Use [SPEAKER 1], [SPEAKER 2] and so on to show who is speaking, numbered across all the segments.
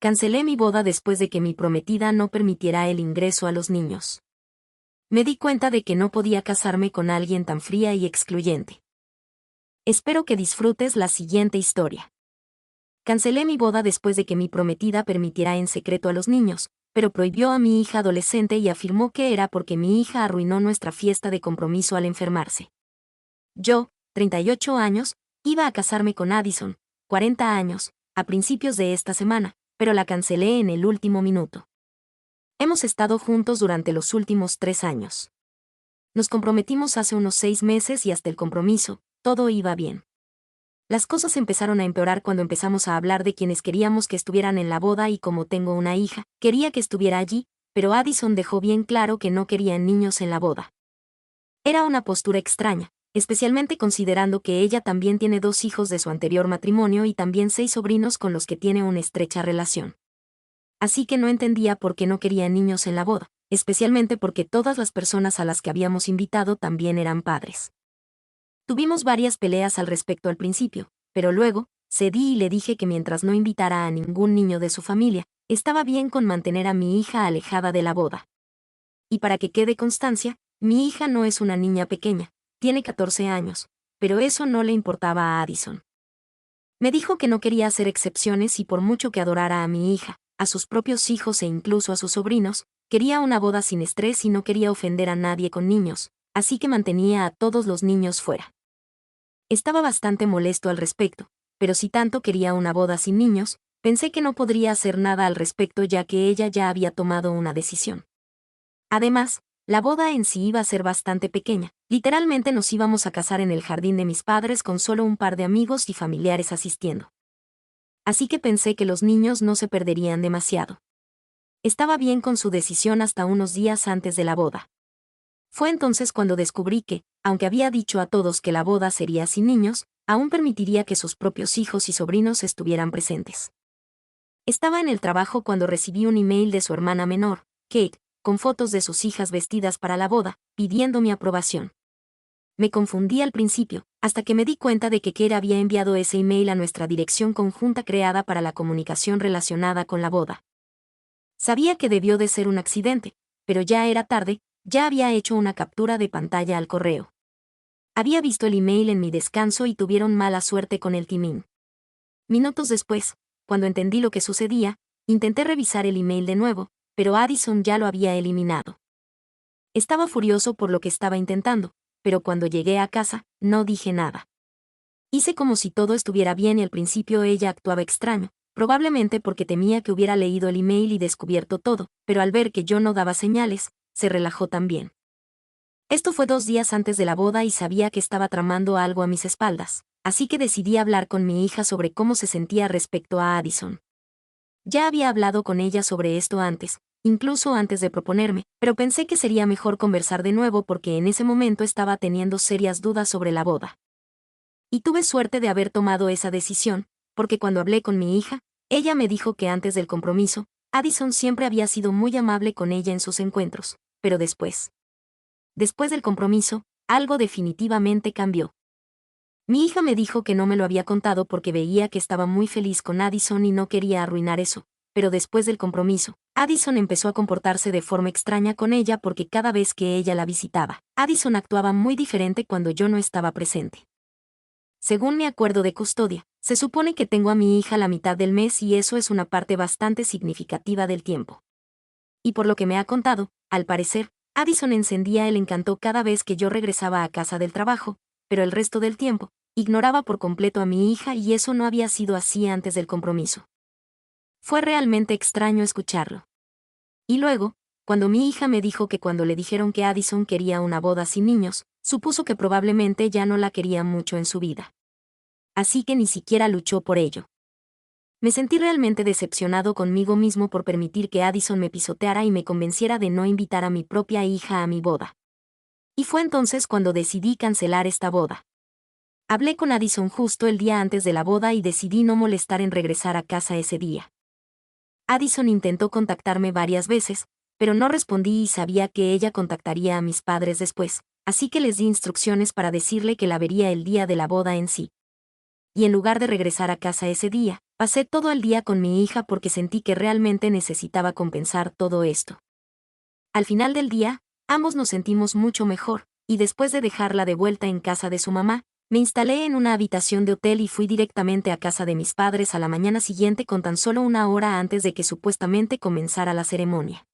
[SPEAKER 1] Cancelé mi boda después de que mi prometida no permitiera el ingreso a los niños. Me di cuenta de que no podía casarme con alguien tan fría y excluyente. Espero que disfrutes la siguiente historia. Cancelé mi boda después de que mi prometida permitiera en secreto a los niños, pero prohibió a mi hija adolescente y afirmó que era porque mi hija arruinó nuestra fiesta de compromiso al enfermarse. Yo, 38 años, iba a casarme con Addison, 40 años, a principios de esta semana, pero la cancelé en el último minuto. Hemos estado juntos durante los últimos 3 años. Nos comprometimos hace unos 6 meses y hasta el compromiso, todo iba bien. Las cosas empezaron a empeorar cuando empezamos a hablar de quienes queríamos que estuvieran en la boda y como tengo una hija, quería que estuviera allí, pero Addison dejó bien claro que no quería niños en la boda. Era una postura extraña, especialmente considerando que ella también tiene 2 hijos de su anterior matrimonio y también 6 sobrinos con los que tiene una estrecha relación. Así que no entendía por qué no quería niños en la boda, especialmente porque todas las personas a las que habíamos invitado también eran padres. Tuvimos varias peleas al respecto al principio, pero luego, cedí y le dije que mientras no invitara a ningún niño de su familia, estaba bien con mantener a mi hija alejada de la boda. Y para que quede constancia, mi hija no es una niña pequeña, tiene 14 años, pero eso no le importaba a Addison. Me dijo que no quería hacer excepciones y por mucho que adorara a mi hija, a sus propios hijos e incluso a sus sobrinos, quería una boda sin estrés y no quería ofender a nadie con niños, así que mantenía a todos los niños fuera. Estaba bastante molesto al respecto, pero si tanto quería una boda sin niños, pensé que no podría hacer nada al respecto ya que ella ya había tomado una decisión. Además, la boda en sí iba a ser bastante pequeña, literalmente nos íbamos a casar en el jardín de mis padres con solo un par de amigos y familiares asistiendo. Así que pensé que los niños no se perderían demasiado. Estaba bien con su decisión hasta unos días antes de la boda. Fue entonces cuando descubrí que, aunque había dicho a todos que la boda sería sin niños, aún permitiría que sus propios hijos y sobrinos estuvieran presentes. Estaba en el trabajo cuando recibí un email de su hermana menor, Kate, con fotos de sus hijas vestidas para la boda, pidiendo mi aprobación. Me confundí al principio, hasta que me di cuenta de que Kate había enviado ese email a nuestra dirección conjunta creada para la comunicación relacionada con la boda. Sabía que debió de ser un accidente, pero ya era tarde, ya había hecho una captura de pantalla al correo. Había visto el email en mi descanso y tuvieron mala suerte con el timín. Minutos después, cuando entendí lo que sucedía, intenté revisar el email de nuevo, pero Addison ya lo había eliminado. Estaba furioso por lo que estaba intentando, pero cuando llegué a casa, no dije nada. Hice como si todo estuviera bien y al principio ella actuaba extraño, probablemente porque temía que hubiera leído el email y descubierto todo, pero al ver que yo no daba señales, se relajó también. Esto fue 2 días antes de la boda y sabía que estaba tramando algo a mis espaldas, así que decidí hablar con mi hija sobre cómo se sentía respecto a Addison. Ya había hablado con ella sobre esto antes, incluso antes de proponerme, pero pensé que sería mejor conversar de nuevo porque en ese momento estaba teniendo serias dudas sobre la boda. Y tuve suerte de haber tomado esa decisión, porque cuando hablé con mi hija, ella me dijo que antes del compromiso, Addison siempre había sido muy amable con ella en sus encuentros, pero después del compromiso, algo definitivamente cambió. Mi hija me dijo que no me lo había contado porque veía que estaba muy feliz con Addison y no quería arruinar eso, pero después del compromiso, Addison empezó a comportarse de forma extraña con ella porque cada vez que ella la visitaba, Addison actuaba muy diferente cuando yo no estaba presente. Según mi acuerdo de custodia, se supone que tengo a mi hija la mitad del mes y eso es una parte bastante significativa del tiempo. Y por lo que me ha contado, al parecer, Addison encendía el encanto cada vez que yo regresaba a casa del trabajo, pero el resto del tiempo, ignoraba por completo a mi hija y eso no había sido así antes del compromiso. Fue realmente extraño escucharlo. Y luego, cuando mi hija me dijo que cuando le dijeron que Addison quería una boda sin niños, supuso que probablemente ya no la quería mucho en su vida. Así que ni siquiera luchó por ello. Me sentí realmente decepcionado conmigo mismo por permitir que Addison me pisoteara y me convenciera de no invitar a mi propia hija a mi boda. Y fue entonces cuando decidí cancelar esta boda. Hablé con Addison justo el día antes de la boda y decidí no molestar en regresar a casa ese día. Addison intentó contactarme varias veces, pero no respondí y sabía que ella contactaría a mis padres después, así que les di instrucciones para decirle que la vería el día de la boda en sí. Y en lugar de regresar a casa ese día, Pasé todo el día con mi hija porque sentí que realmente necesitaba compensar todo esto. Al final del día, ambos nos sentimos mucho mejor, y después de dejarla de vuelta en casa de su mamá, me instalé en una habitación de hotel y fui directamente a casa de mis padres a la mañana siguiente con tan solo una hora antes de que supuestamente comenzara la ceremonia.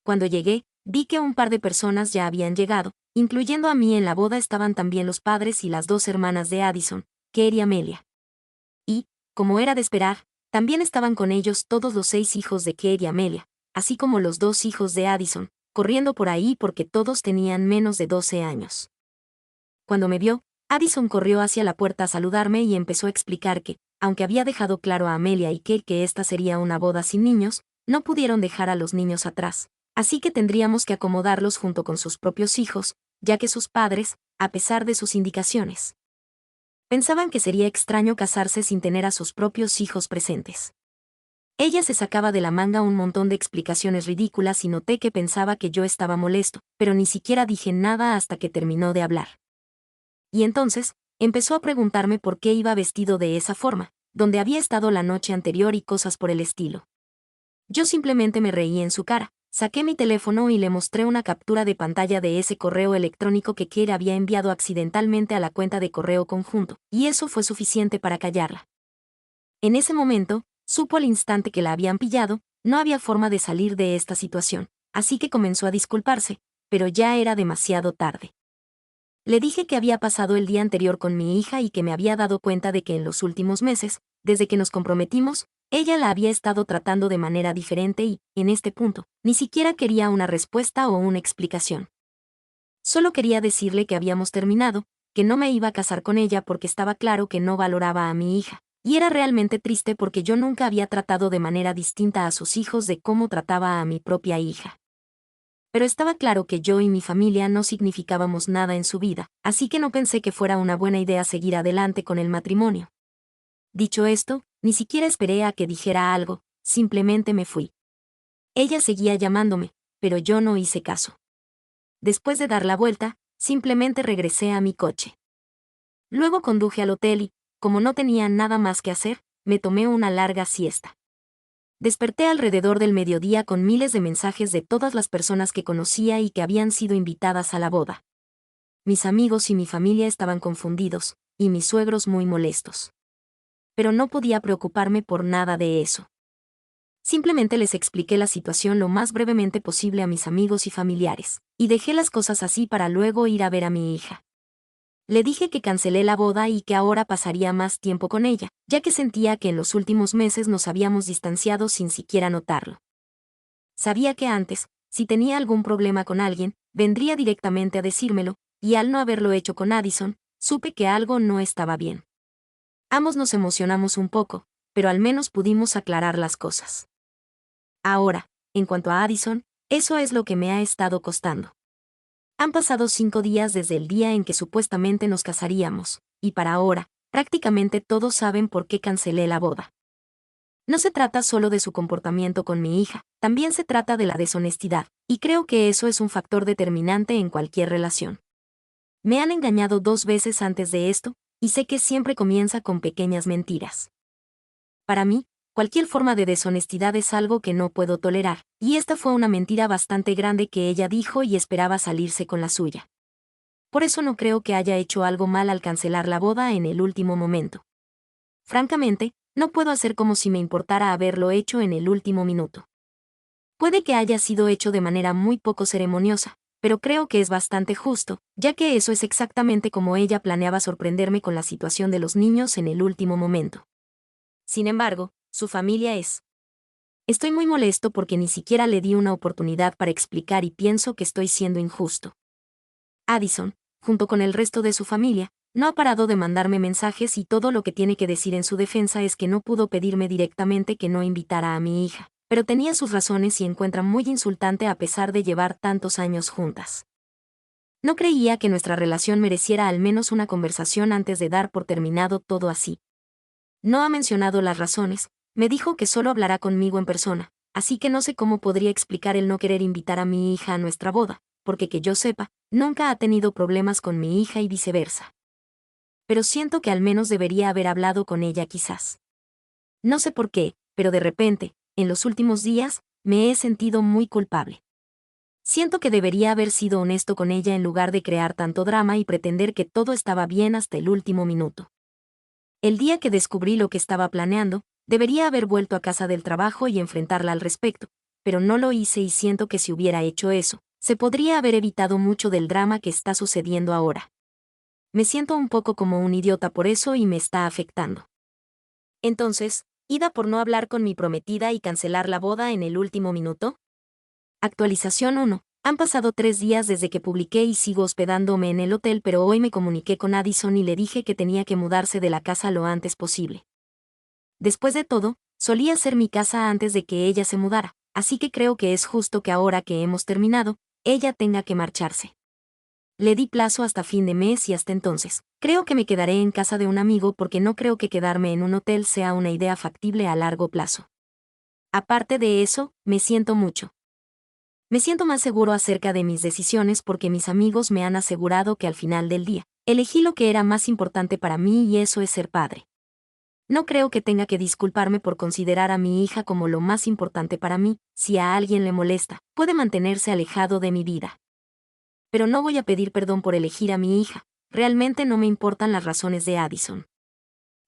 [SPEAKER 1] Cuando llegué, vi que un par de personas ya habían llegado, incluyendo a mí. En la boda estaban también los padres y las dos hermanas de Addison, Kerry y Amelia. Y, como era de esperar, también estaban con ellos todos los 6 hijos de Kerry y Amelia, así como los 2 hijos de Addison, corriendo por ahí porque todos tenían menos de 12 años. Cuando me vio, Addison corrió hacia la puerta a saludarme y empezó a explicar que, aunque había dejado claro a Amelia y Kerry que esta sería una boda sin niños, no pudieron dejar a los niños atrás, así que tendríamos que acomodarlos junto con sus propios hijos, ya que sus padres, a pesar de sus indicaciones, pensaban que sería extraño casarse sin tener a sus propios hijos presentes. Ella se sacaba de la manga un montón de explicaciones ridículas y noté que pensaba que yo estaba molesto, pero ni siquiera dije nada hasta que terminó de hablar. Y entonces, empezó a preguntarme por qué iba vestido de esa forma, dónde había estado la noche anterior y cosas por el estilo. Yo simplemente me reí en su cara, saqué mi teléfono y le mostré una captura de pantalla de ese correo electrónico que Kerry había enviado accidentalmente a la cuenta de correo conjunto, y eso fue suficiente para callarla. En ese momento, supo al instante que la habían pillado, no había forma de salir de esta situación, así que comenzó a disculparse, pero ya era demasiado tarde. Le dije que había pasado el día anterior con mi hija y que me había dado cuenta de que en los últimos meses, desde que nos comprometimos, ella la había estado tratando de manera diferente y, en este punto, ni siquiera quería una respuesta o una explicación. Solo quería decirle que habíamos terminado, que no me iba a casar con ella porque estaba claro que no valoraba a mi hija, y era realmente triste porque yo nunca había tratado de manera distinta a sus hijos de cómo trataba a mi propia hija. Pero estaba claro que yo y mi familia no significábamos nada en su vida, así que no pensé que fuera una buena idea seguir adelante con el matrimonio. Dicho esto, ni siquiera esperé a que dijera algo, simplemente me fui. Ella seguía llamándome, pero yo no hice caso. Después de dar la vuelta, simplemente regresé a mi coche. Luego conduje al hotel y, como no tenía nada más que hacer, me tomé una larga siesta. Desperté alrededor del mediodía con miles de mensajes de todas las personas que conocía y que habían sido invitadas a la boda. Mis amigos y mi familia estaban confundidos, y mis suegros muy molestos. Pero no podía preocuparme por nada de eso. Simplemente les expliqué la situación lo más brevemente posible a mis amigos y familiares, y dejé las cosas así para luego ir a ver a mi hija. Le dije que cancelé la boda y que ahora pasaría más tiempo con ella, ya que sentía que en los últimos meses nos habíamos distanciado sin siquiera notarlo. Sabía que antes, si tenía algún problema con alguien, vendría directamente a decírmelo, y al no haberlo hecho con Addison, supe que algo no estaba bien. Ambos nos emocionamos un poco, pero al menos pudimos aclarar las cosas. Ahora, en cuanto a Addison, eso es lo que me ha estado costando. Han pasado 5 días desde el día en que supuestamente nos casaríamos, y para ahora, prácticamente todos saben por qué cancelé la boda. No se trata solo de su comportamiento con mi hija, también se trata de la deshonestidad, y creo que eso es un factor determinante en cualquier relación. Me han engañado 2 veces antes de esto, y sé que siempre comienza con pequeñas mentiras. Para mí, cualquier forma de deshonestidad es algo que no puedo tolerar, y esta fue una mentira bastante grande que ella dijo y esperaba salirse con la suya. Por eso no creo que haya hecho algo mal al cancelar la boda en el último momento. Francamente, no puedo hacer como si me importara haberlo hecho en el último minuto. Puede que haya sido hecho de manera muy poco ceremoniosa, pero creo que es bastante justo, ya que eso es exactamente como ella planeaba sorprenderme con la situación de los niños en el último momento. Sin embargo, su familia es. Estoy muy molesto porque ni siquiera le di una oportunidad para explicar y pienso que estoy siendo injusto. Addison, junto con el resto de su familia, no ha parado de mandarme mensajes y todo lo que tiene que decir en su defensa es que no pudo pedirme directamente que no invitara a mi hija, pero tenía sus razones y encuentra muy insultante a pesar de llevar tantos años juntas. No creía que nuestra relación mereciera al menos una conversación antes de dar por terminado todo así. No ha mencionado las razones, me dijo que solo hablará conmigo en persona, así que no sé cómo podría explicar el no querer invitar a mi hija a nuestra boda, porque que yo sepa, nunca ha tenido problemas con mi hija y viceversa. Pero siento que al menos debería haber hablado con ella quizás. No sé por qué, pero de repente, en los últimos días, me he sentido muy culpable. Siento que debería haber sido honesto con ella en lugar de crear tanto drama y pretender que todo estaba bien hasta el último minuto. El día que descubrí lo que estaba planeando, debería haber vuelto a casa del trabajo y enfrentarla al respecto, pero no lo hice y siento que si hubiera hecho eso, se podría haber evitado mucho del drama que está sucediendo ahora. Me siento un poco como un idiota por eso y me está afectando. Entonces, ¿ida por no hablar con mi prometida y cancelar la boda en el último minuto? Actualización 1. Han pasado 3 días desde que publiqué y sigo hospedándome en el hotel, pero hoy me comuniqué con Addison y le dije que tenía que mudarse de la casa lo antes posible. Después de todo, solía ser mi casa antes de que ella se mudara, así que creo que es justo que ahora que hemos terminado, ella tenga que marcharse. Le di plazo hasta fin de mes y hasta entonces, creo que me quedaré en casa de un amigo porque no creo que quedarme en un hotel sea una idea factible a largo plazo. Aparte de eso, me siento mucho. Me siento más seguro acerca de mis decisiones porque mis amigos me han asegurado que al final del día, elegí lo que era más importante para mí y eso es ser padre. No creo que tenga que disculparme por considerar a mi hija como lo más importante para mí. Si a alguien le molesta, puede mantenerse alejado de mi vida. Pero no voy a pedir perdón por elegir a mi hija, realmente no me importan las razones de Addison.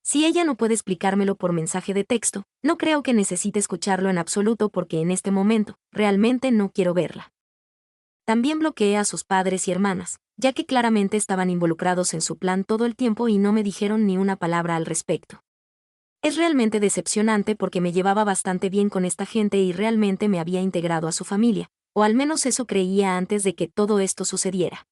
[SPEAKER 1] Si ella no puede explicármelo por mensaje de texto, no creo que necesite escucharlo en absoluto porque en este momento, realmente no quiero verla. También bloqueé a sus padres y hermanas, ya que claramente estaban involucrados en su plan todo el tiempo y no me dijeron ni una palabra al respecto. Es realmente decepcionante porque me llevaba bastante bien con esta gente y realmente me había integrado a su familia, o al menos eso creía antes de que todo esto sucediera.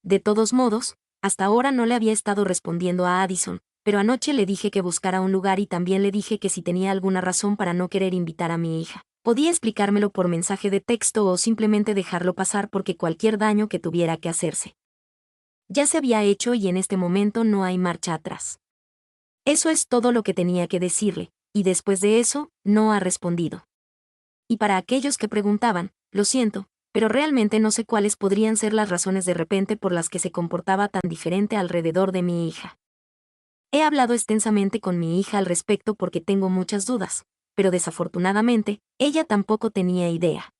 [SPEAKER 1] De todos modos, hasta ahora no le había estado respondiendo a Addison, pero anoche le dije que buscara un lugar y también le dije que si tenía alguna razón para no querer invitar a mi hija, podía explicármelo por mensaje de texto o simplemente dejarlo pasar porque cualquier daño que tuviera que hacerse ya se había hecho y en este momento no hay marcha atrás. Eso es todo lo que tenía que decirle, y después de eso, no ha respondido. Y para aquellos que preguntaban, lo siento, pero realmente no sé cuáles podrían ser las razones de repente por las que se comportaba tan diferente alrededor de mi hija. He hablado extensamente con mi hija al respecto porque tengo muchas dudas, pero desafortunadamente, ella tampoco tenía idea.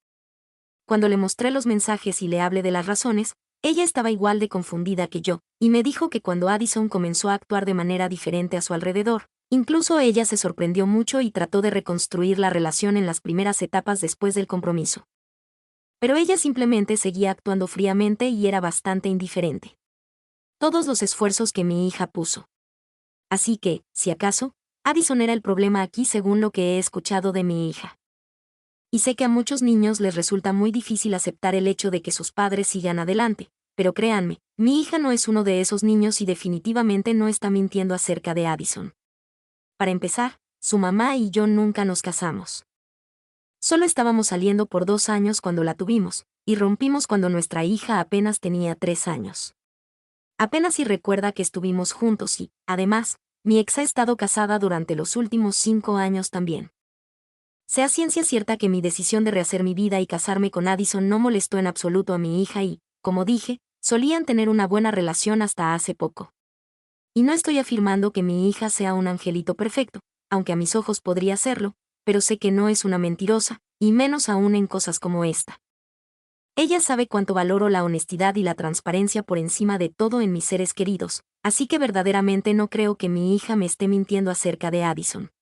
[SPEAKER 1] Cuando le mostré los mensajes y le hablé de las razones, ella estaba igual de confundida que yo, y me dijo que cuando Addison comenzó a actuar de manera diferente a su alrededor, incluso ella se sorprendió mucho y trató de reconstruir la relación en las primeras etapas después del compromiso. Pero ella simplemente seguía actuando fríamente y era bastante indiferente. Todos los esfuerzos que mi hija puso. Así que, si acaso, Addison era el problema aquí según lo que he escuchado de mi hija. Y sé que a muchos niños les resulta muy difícil aceptar el hecho de que sus padres sigan adelante, pero créanme, mi hija no es uno de esos niños y definitivamente no está mintiendo acerca de Addison. Para empezar, su mamá y yo nunca nos casamos. Solo estábamos saliendo por 2 años cuando la tuvimos, y rompimos cuando nuestra hija apenas tenía 3 años. Apenas si recuerda que estuvimos juntos y, además, mi ex ha estado casada durante los últimos 5 años también. Sea ciencia cierta que mi decisión de rehacer mi vida y casarme con Addison no molestó en absoluto a mi hija y, como dije, solían tener una buena relación hasta hace poco. Y no estoy afirmando que mi hija sea un angelito perfecto, aunque a mis ojos podría serlo, pero sé que no es una mentirosa, y menos aún en cosas como esta. Ella sabe cuánto valoro la honestidad y la transparencia por encima de todo en mis seres queridos, así que verdaderamente no creo que mi hija me esté mintiendo acerca de Addison.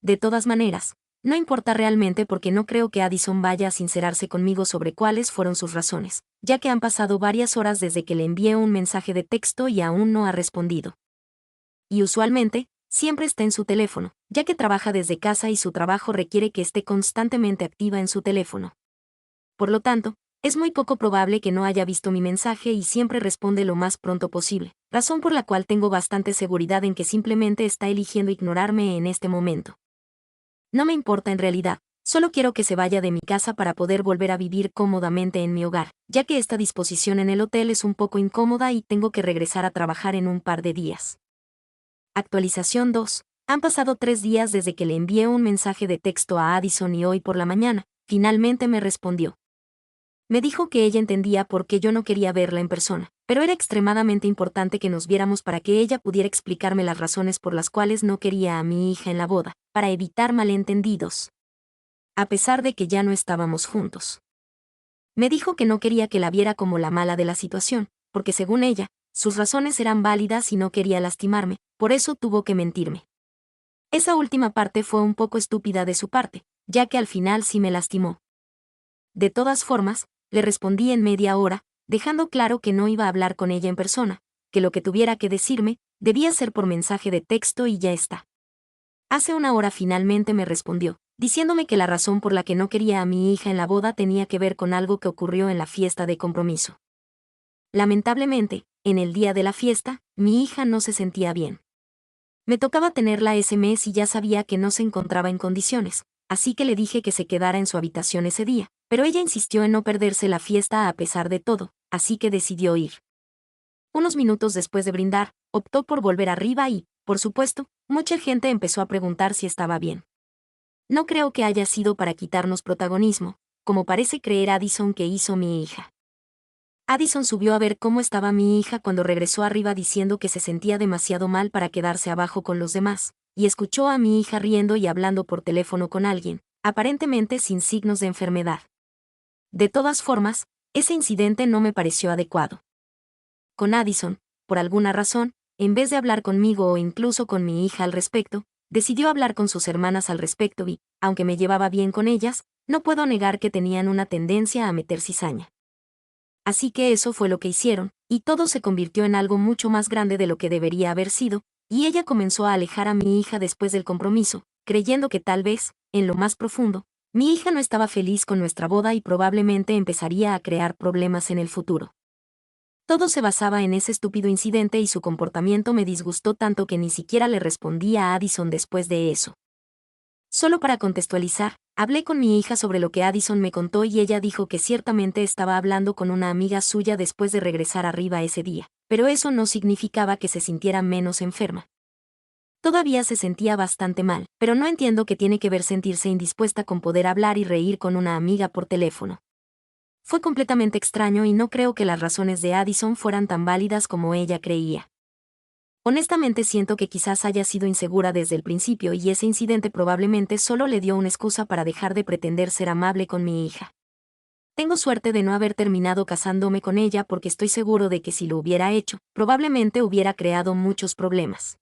[SPEAKER 1] De todas maneras, no importa realmente porque no creo que Addison vaya a sincerarse conmigo sobre cuáles fueron sus razones, ya que han pasado varias horas desde que le envié un mensaje de texto y aún no ha respondido. Y usualmente, siempre está en su teléfono, ya que trabaja desde casa y su trabajo requiere que esté constantemente activa en su teléfono. Por lo tanto, es muy poco probable que no haya visto mi mensaje y siempre responde lo más pronto posible, razón por la cual tengo bastante seguridad en que simplemente está eligiendo ignorarme en este momento. No me importa en realidad, solo quiero que se vaya de mi casa para poder volver a vivir cómodamente en mi hogar, ya que esta disposición en el hotel es un poco incómoda y tengo que regresar a trabajar en un par de días. Actualización 2. Han pasado 3 días desde que le envié un mensaje de texto a Addison y hoy por la mañana, finalmente me respondió. Me dijo que ella entendía por qué yo no quería verla en persona, pero era extremadamente importante que nos viéramos para que ella pudiera explicarme las razones por las cuales no quería a mi hija en la boda, para evitar malentendidos. A pesar de que ya no estábamos juntos. Me dijo que no quería que la viera como la mala de la situación, porque según ella, sus razones eran válidas y no quería lastimarme, por eso tuvo que mentirme. Esa última parte fue un poco estúpida de su parte, ya que al final sí me lastimó. De todas formas, le respondí en media hora, dejando claro que no iba a hablar con ella en persona, que lo que tuviera que decirme, debía ser por mensaje de texto y ya está. Hace una hora finalmente me respondió, diciéndome que la razón por la que no quería a mi hija en la boda tenía que ver con algo que ocurrió en la fiesta de compromiso. Lamentablemente, en el día de la fiesta, mi hija no se sentía bien. Me tocaba tenerla ese mes y ya sabía que no se encontraba en condiciones, así que le dije que se quedara en su habitación ese día, pero ella insistió en no perderse la fiesta a pesar de todo, así que decidió ir. Unos minutos después de brindar, optó por volver arriba y, por supuesto, mucha gente empezó a preguntar si estaba bien. No creo que haya sido para quitarnos protagonismo, como parece creer Addison que hizo mi hija. Addison subió a ver cómo estaba mi hija cuando regresó arriba diciendo que se sentía demasiado mal para quedarse abajo con los demás, y escuchó a mi hija riendo y hablando por teléfono con alguien, aparentemente sin signos de enfermedad. De todas formas, ese incidente no me pareció adecuado. Con Addison, por alguna razón, en vez de hablar conmigo o incluso con mi hija al respecto, decidió hablar con sus hermanas al respecto y, aunque me llevaba bien con ellas, no puedo negar que tenían una tendencia a meter cizaña. Así que eso fue lo que hicieron, y todo se convirtió en algo mucho más grande de lo que debería haber sido, y ella comenzó a alejar a mi hija después del compromiso, creyendo que tal vez, en lo más profundo, mi hija no estaba feliz con nuestra boda y probablemente empezaría a crear problemas en el futuro. Todo se basaba en ese estúpido incidente y su comportamiento me disgustó tanto que ni siquiera le respondí a Addison después de eso. Solo para contextualizar, hablé con mi hija sobre lo que Addison me contó y ella dijo que ciertamente estaba hablando con una amiga suya después de regresar arriba ese día, pero eso no significaba que se sintiera menos enferma. Todavía se sentía bastante mal, pero no entiendo qué tiene que ver sentirse indispuesta con poder hablar y reír con una amiga por teléfono. Fue completamente extraño y no creo que las razones de Addison fueran tan válidas como ella creía. Honestamente siento que quizás haya sido insegura desde el principio y ese incidente probablemente solo le dio una excusa para dejar de pretender ser amable con mi hija. Tengo suerte de no haber terminado casándome con ella porque estoy seguro de que si lo hubiera hecho, probablemente hubiera creado muchos problemas.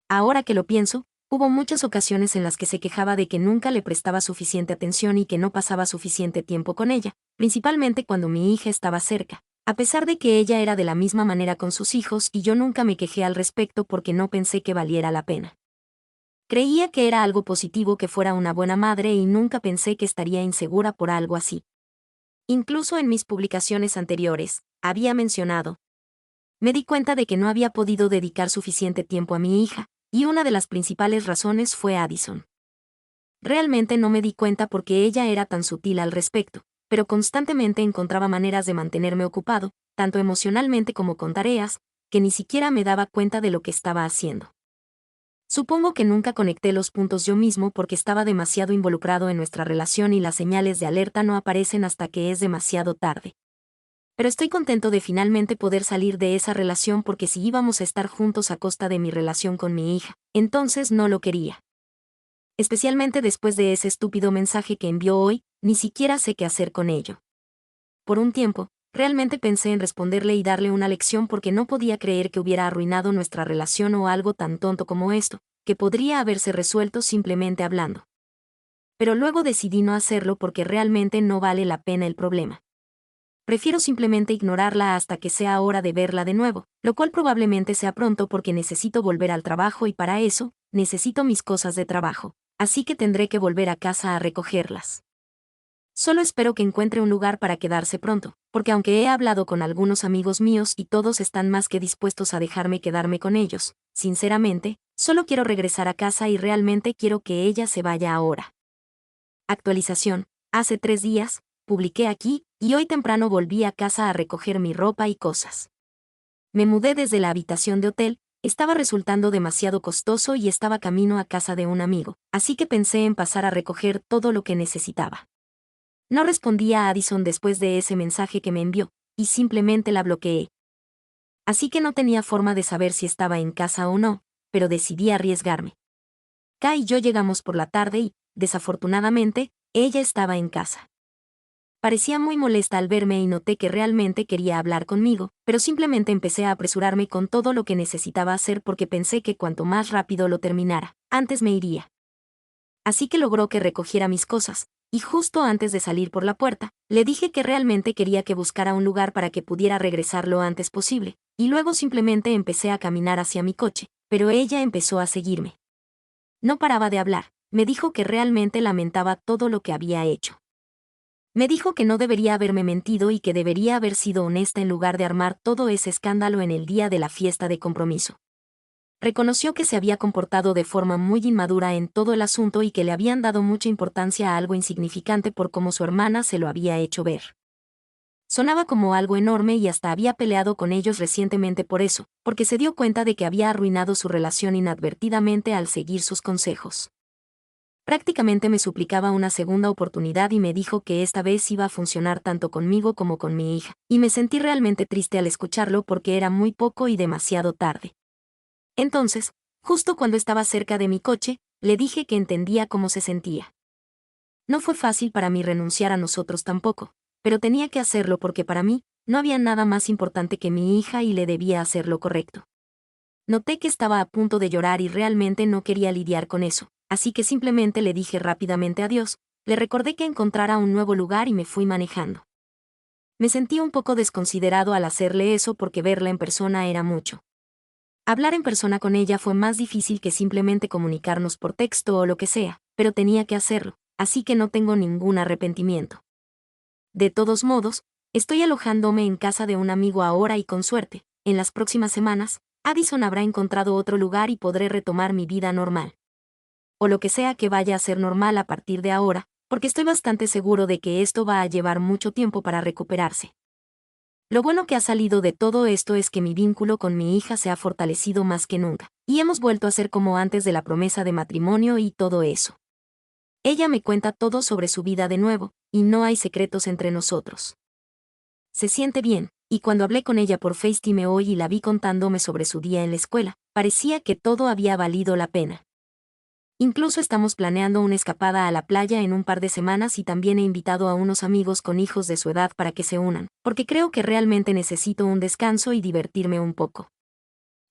[SPEAKER 1] Ahora que lo pienso, hubo muchas ocasiones en las que se quejaba de que nunca le prestaba suficiente atención y que no pasaba suficiente tiempo con ella, principalmente cuando mi hija estaba cerca, a pesar de que ella era de la misma manera con sus hijos y yo nunca me quejé al respecto porque no pensé que valiera la pena. Creía que era algo positivo que fuera una buena madre y nunca pensé que estaría insegura por algo así. Incluso en mis publicaciones anteriores, había mencionado. Me di cuenta de que no había podido dedicar suficiente tiempo a mi hija, y una de las principales razones fue Addison. Realmente no me di cuenta porque ella era tan sutil al respecto, pero constantemente encontraba maneras de mantenerme ocupado, tanto emocionalmente como con tareas, que ni siquiera me daba cuenta de lo que estaba haciendo. Supongo que nunca conecté los puntos yo mismo porque estaba demasiado involucrado en nuestra relación y las señales de alerta no aparecen hasta que es demasiado tarde. Pero estoy contento de finalmente poder salir de esa relación porque si íbamos a estar juntos a costa de mi relación con mi hija, entonces no lo quería. Especialmente después de ese estúpido mensaje que envió hoy, ni siquiera sé qué hacer con ello. Por un tiempo, realmente pensé en responderle y darle una lección porque no podía creer que hubiera arruinado nuestra relación o algo tan tonto como esto, que podría haberse resuelto simplemente hablando. Pero luego decidí no hacerlo porque realmente no vale la pena el problema. Prefiero simplemente ignorarla hasta que sea hora de verla de nuevo, lo cual probablemente sea pronto porque necesito volver al trabajo y para eso, necesito mis cosas de trabajo, así que tendré que volver a casa a recogerlas. Solo espero que encuentre un lugar para quedarse pronto, porque aunque he hablado con algunos amigos míos y todos están más que dispuestos a dejarme quedarme con ellos, sinceramente, solo quiero regresar a casa y realmente quiero que ella se vaya ahora. Actualización. Hace 3 días, publiqué aquí, y hoy temprano volví a casa a recoger mi ropa y cosas. Me mudé desde la habitación de hotel, estaba resultando demasiado costoso y estaba camino a casa de un amigo, así que pensé en pasar a recoger todo lo que necesitaba. No respondí a Addison después de ese mensaje que me envió, y simplemente la bloqueé. Así que no tenía forma de saber si estaba en casa o no, pero decidí arriesgarme. Kai y yo llegamos por la tarde y, desafortunadamente, ella estaba en casa. Parecía muy molesta al verme y noté que realmente quería hablar conmigo, pero simplemente empecé a apresurarme con todo lo que necesitaba hacer porque pensé que cuanto más rápido lo terminara, antes me iría. Así que logró que recogiera mis cosas, y justo antes de salir por la puerta, le dije que realmente quería que buscara un lugar para que pudiera regresar lo antes posible, y luego simplemente empecé a caminar hacia mi coche, pero ella empezó a seguirme. No paraba de hablar, me dijo que realmente lamentaba todo lo que había hecho. Me dijo que no debería haberme mentido y que debería haber sido honesta en lugar de armar todo ese escándalo en el día de la fiesta de compromiso. Reconoció que se había comportado de forma muy inmadura en todo el asunto y que le habían dado mucha importancia a algo insignificante por cómo su hermana se lo había hecho ver. Sonaba como algo enorme y hasta había peleado con ellos recientemente por eso, porque se dio cuenta de que había arruinado su relación inadvertidamente al seguir sus consejos. Prácticamente me suplicaba una segunda oportunidad y me dijo que esta vez iba a funcionar tanto conmigo como con mi hija, y me sentí realmente triste al escucharlo porque era muy poco y demasiado tarde. Entonces, justo cuando estaba cerca de mi coche, le dije que entendía cómo se sentía. No fue fácil para mí renunciar a nosotros tampoco, pero tenía que hacerlo porque para mí, no había nada más importante que mi hija y le debía hacer lo correcto. Noté que estaba a punto de llorar y realmente no quería lidiar con eso, así que simplemente le dije rápidamente adiós, le recordé que encontrara un nuevo lugar y me fui manejando. Me sentí un poco desconsiderado al hacerle eso porque verla en persona era mucho. Hablar en persona con ella fue más difícil que simplemente comunicarnos por texto o lo que sea, pero tenía que hacerlo, así que no tengo ningún arrepentimiento. De todos modos, estoy alojándome en casa de un amigo ahora y con suerte, en las próximas semanas, Addison habrá encontrado otro lugar y podré retomar mi vida normal. O lo que sea que vaya a ser normal a partir de ahora, porque estoy bastante seguro de que esto va a llevar mucho tiempo para recuperarse. Lo bueno que ha salido de todo esto es que mi vínculo con mi hija se ha fortalecido más que nunca, y hemos vuelto a ser como antes de la promesa de matrimonio y todo eso. Ella me cuenta todo sobre su vida de nuevo, y no hay secretos entre nosotros. Se siente bien, y cuando hablé con ella por FaceTime hoy y la vi contándome sobre su día en la escuela, parecía que todo había valido la pena. Incluso estamos planeando una escapada a la playa en un par de semanas y también he invitado a unos amigos con hijos de su edad para que se unan, porque creo que realmente necesito un descanso y divertirme un poco.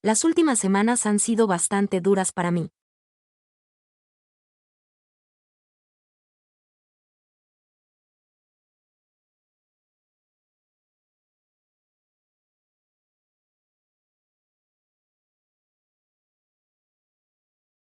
[SPEAKER 1] Las últimas semanas han sido bastante duras para mí,